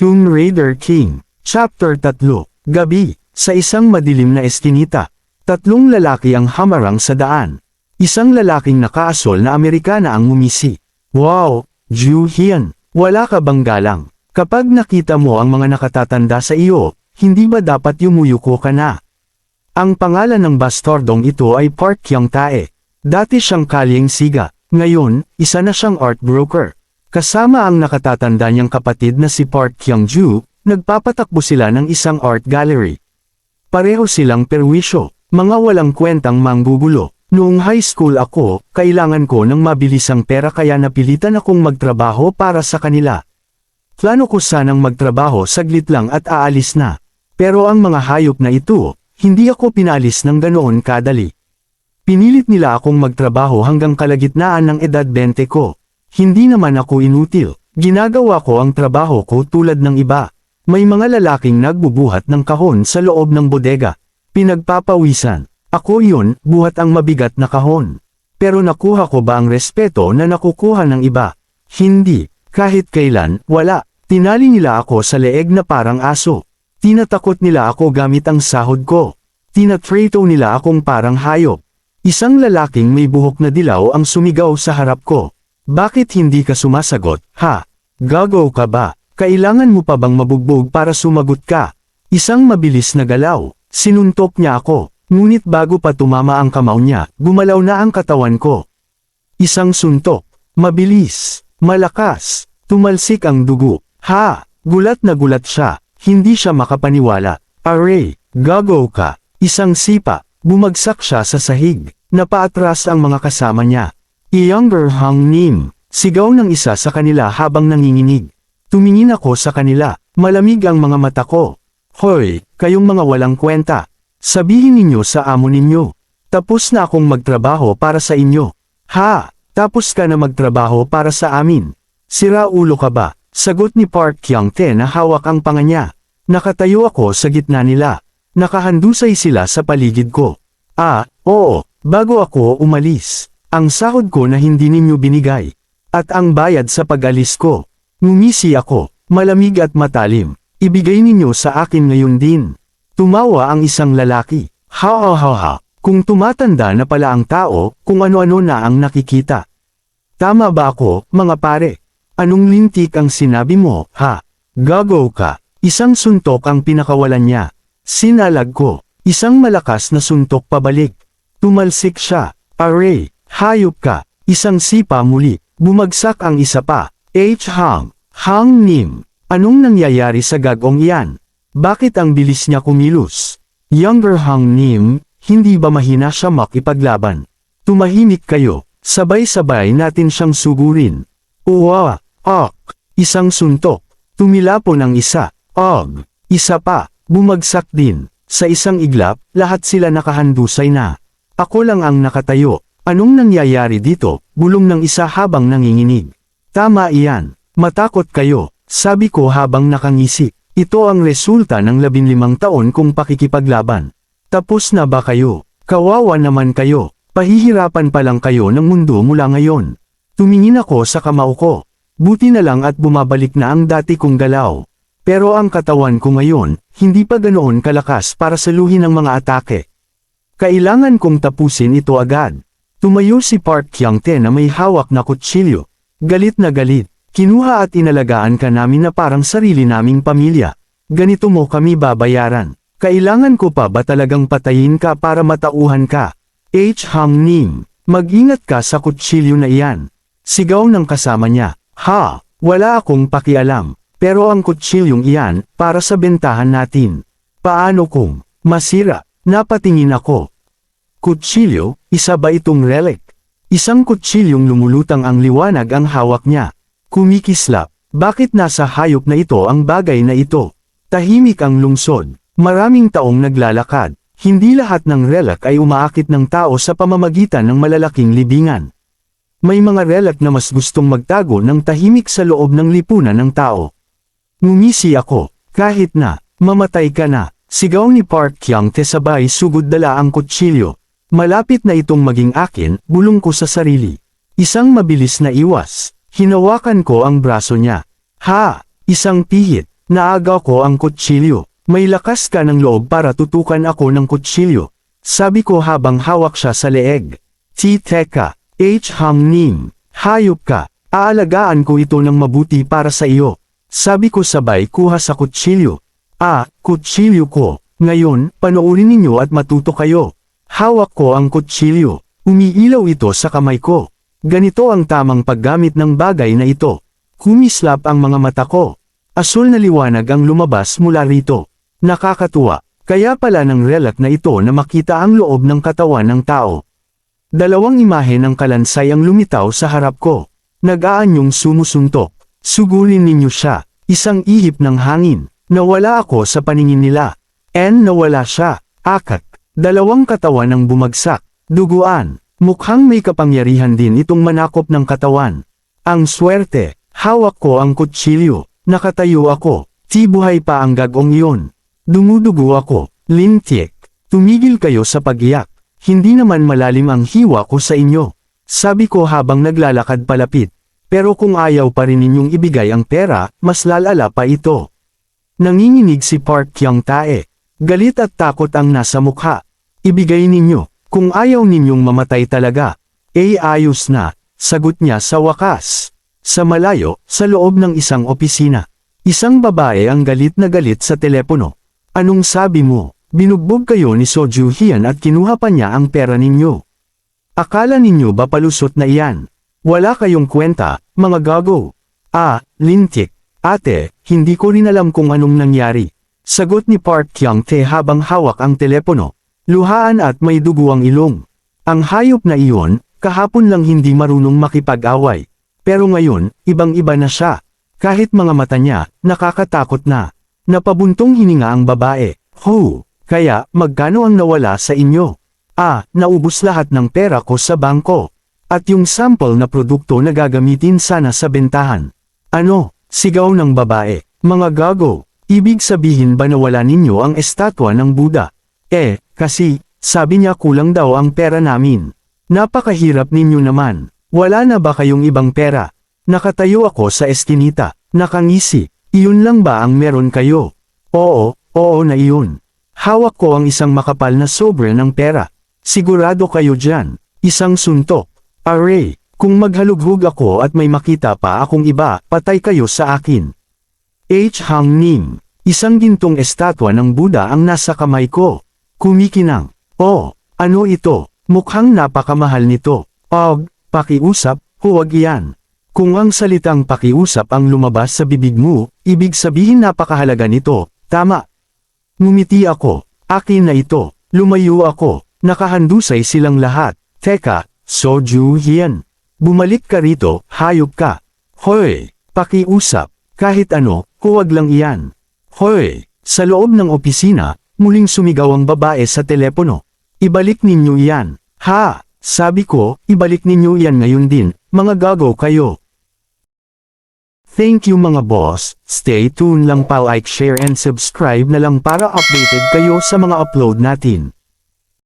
Tomb Raider King, Chapter 3, Gabi, sa isang madilim na eskinita. Tatlong lalaki ang hamarang sa daan. Isang lalaking nakaasol na Amerikana ang ngumisi. Wow, Ju Hyun, wala ka bang galang? Kapag nakita mo ang mga nakatatanda sa iyo, hindi ba dapat yumuyuko ka na? Ang pangalan ng bastardong ito ay Park Kyung Tae. Dati siyang kalyeng siga, ngayon, isa na siyang art broker. Kasama ang nakatatanda niyang kapatid na si Park Kyung-ju, nagpapatakbo sila ng isang art gallery. Pareho silang perwisyo, mga walang kwentang manggugulo. Noong high school ako, kailangan ko ng mabilisang pera kaya napilitan akong magtrabaho para sa kanila. Plano ko sanang magtrabaho saglit lang at aalis na. Pero ang mga hayop na ito, hindi ako pinalis ng ganoon kadali. Pinilit nila akong magtrabaho hanggang kalagitnaan ng edad 20 ko. Hindi naman ako inutil, ginagawa ko ang trabaho ko tulad ng iba. May mga lalaking nagbubuhat ng kahon sa loob ng bodega. Pinagpapawisan. Ako yun, buhat ang mabigat na kahon. Pero nakuha ko ba ang respeto na nakukuha ng iba? Hindi, kahit kailan, wala. Tinali nila ako sa leeg na parang aso. Tinatakot nila ako gamit ang sahod ko. Tinatrato nila akong parang hayop. Isang lalaking may buhok na dilaw ang sumigaw sa harap ko. Bakit hindi ka sumasagot, ha? Gago ka ba? Kailangan mo pa bang mabugbog para sumagot ka? Isang mabilis na galaw, sinuntok niya ako, ngunit bago pa tumama ang kamao niya, gumalaw na ang katawan ko. Isang suntok, mabilis, malakas, tumalsik ang dugo, ha? Gulat na gulat siya, hindi siya makapaniwala. Aray, gago ka, isang sipa, bumagsak siya sa sahig, napaatras ang mga kasama niya. Younger Hang Nim, sigaw ng isa sa kanila habang nanginginig. Tumingin ako sa kanila, malamig ang mga mata ko. Hoy, kayong mga walang kwenta. Sabihin ninyo sa amo ninyo. Tapos na akong magtrabaho para sa inyo. Ha, tapos ka na magtrabaho para sa amin. Sira ulo ka ba? Sagot ni Park Kyung Tae na hawak ang panga niya. Nakatayo ako sa gitna nila. Nakahandusay sila sa paligid ko. Oo, bago ako umalis. Ang sahod ko na hindi ninyo binigay. At ang bayad sa pag-alis ko. Ngumisi ako, malamig at matalim. Ibigay ninyo sa akin ngayon din. Tumawa ang isang lalaki. Ha. Kung tumatanda na pala ang tao, kung ano-ano na ang nakikita. Tama ba ako, mga pare? Anong lintik ang sinabi mo, ha? Gago ka. Isang suntok ang pinakawalan niya. Sinalag ko. Isang malakas na suntok pabalik. Tumalsik siya. Aray. Hayop ka, isang sipa muli, bumagsak ang isa pa. Hang Nim, anong nangyayari sa gagong iyan? Bakit ang bilis niya kumilos? Younger Hang Nim, hindi ba mahina siya makipaglaban? Tumahimik kayo, sabay-sabay natin siyang sugurin. Uwa, isang suntok, tumilapon ang isa, isa pa, bumagsak din. Sa isang iglap, lahat sila nakahandusay na. Ako lang ang nakatayo. Anong nangyayari dito? Bulong ng isa habang nanginginig. Tama iyan. Matakot kayo, sabi ko habang nakangisi. Ito ang resulta ng 15 taon kong pakikipaglaban. Tapos na ba kayo? Kawawa naman kayo. Pahihirapan pa lang kayo ng mundo mula ngayon. Tumingin ako sa kamao ko. Buti na lang at bumabalik na ang dati kong galaw. Pero ang katawan ko ngayon, hindi pa ganoon kalakas para saluhin ang mga atake. Kailangan kong tapusin ito agad. Tumayo si Park Kyung Tae na may hawak na kutsilyo. Galit na galit. Kinuha at inalagaan ka namin na parang sarili naming pamilya. Ganito mo kami babayaran. Kailangan ko pa ba talagang patayin ka para matauhan ka? Hang Nim, mag-ingat ka sa kutsilyo na iyan. Sigaw ng kasama niya. Ha, wala akong pakialam. Pero ang kutsilyong iyan, para sa bentahan natin. Paano kung masira? Napatingin ako. Kutsilyo, isa ba itong relic? Isang kutsilyong lumulutang ang liwanag ang hawak niya. Kumikislap, bakit nasa hayop na ito ang bagay na ito? Tahimik ang lungsod, maraming taong naglalakad. Hindi lahat ng relic ay umaakit ng tao sa pamamagitan ng malalaking libingan. May mga relic na mas gustong magtago ng tahimik sa loob ng lipunan ng tao. Ngumisi ako, kahit na, mamatay ka na, sigaw ni Park Kyung Tae sabay sugod dala ang kutsilyo. Malapit na itong maging akin, bulong ko sa sarili. Isang mabilis na iwas, hinawakan ko ang braso niya. Ha! Isang pihit, Naaga ko ang kutsilyo. May lakas ka ng loob para tutukan ako ng kutsilyo. Sabi ko habang hawak siya sa leeg. Teka, Hang Nim, hayop ka. Aalagaan ko ito ng mabuti para sa iyo. Sabi ko sabay kuha sa kutsilyo. Kutsilyo ko. Ngayon, panoorin ninyo at matuto kayo. Hawak ko ang kutsilyo. Umiilaw ito sa kamay ko. Ganito ang tamang paggamit ng bagay na ito. Kumislap ang mga mata ko. Asul na liwanag ang lumabas mula rito. Nakakatuwa. Kaya pala ng relic na ito na makita ang loob ng katawan ng tao. Dalawang imahe ng kalansay ang lumitaw sa harap ko. Nag-aanyong sumusuntok. Sugulin ninyo siya. Isang ihip ng hangin. Nawala ako sa paningin nila. Nawala siya. Akak. Dalawang katawan ang bumagsak. Duguan. Mukhang may kapangyarihan din itong manakop ng katawan. Ang swerte. Hawak ko ang kutsilyo. Nakatayo ako. Tibuhay pa ang gagong iyon. Dumudugo ako. Lintiek. Tumigil kayo sa pagiyak. Hindi naman malalim ang hiwa ko sa inyo. Sabi ko habang naglalakad palapit. Pero kung ayaw pa rin ninyong ibigay ang pera, mas lalala pa ito. Nanginginig si Park Kyung-tae. Galit at takot ang nasa mukha. Ibigay ninyo. Kung ayaw ninyong mamatay talaga. Ayos na. Sagot niya sa wakas. Sa malayo, sa loob ng isang opisina. Isang babae ang galit na galit sa telepono. Anong sabi mo? Binugbog kayo ni So Ju Hyun at kinuha pa niya ang pera ninyo. Akala ninyo ba palusot na iyan? Wala kayong kwenta, mga gago. Lintik. Ate, hindi ko rin alam kung anong nangyari. Sagot ni Park Kyung-tae habang hawak ang telepono. Luhaan at may dugo ang ilong. Ang hayop na iyon, kahapon lang hindi marunong makipag-away. Pero ngayon, ibang-iba na siya. Kahit mga mata niya, nakakatakot na. Napabuntong hininga ang babae. Kaya, magkano ang nawala sa inyo? Naubos lahat ng pera ko sa bangko. At yung sample na produkto na gagamitin sana sa bentahan. Ano? Sigaw ng babae. Mga gago. Ibig sabihin ba nawala ninyo ang estatwa ng Buddha? Kasi, sabi niya kulang daw ang pera namin. Napakahirap ninyo naman. Wala na ba kayong ibang pera? Nakatayo ako sa eskinita. Nakangisi. Iyon lang ba ang meron kayo? Oo na iyon. Hawak ko ang isang makapal na sobre ng pera. Sigurado kayo dyan. Isang suntok. Aray, kung maghalughog ako at may makita pa akong iba, patay kayo sa akin. Hang Nim. Isang gintong estatwa ng Buddha ang nasa kamay ko. Kumikinang. Ano ito? Mukhang napakamahal nito. Pakiusap, huwag iyan. Kung ang salitang pakiusap ang lumabas sa bibig mo, ibig sabihin napakahalaga nito, tama. Ngumiti ako. Akin na ito. Lumayo ako. Nakahandusay silang lahat. Teka, So Ju Hyun. Bumalik ka rito, hayop ka. Hoy, pakiusap. Kahit ano, huwag lang iyan. Hoy, sa loob ng opisina, muling sumigaw ang babae sa telepono. Ibalik ninyo iyan. Sabi ko, ibalik ninyo iyan ngayon din, mga gago kayo. Thank you mga boss, stay tuned lang pa like, share and subscribe na lang para updated kayo sa mga upload natin.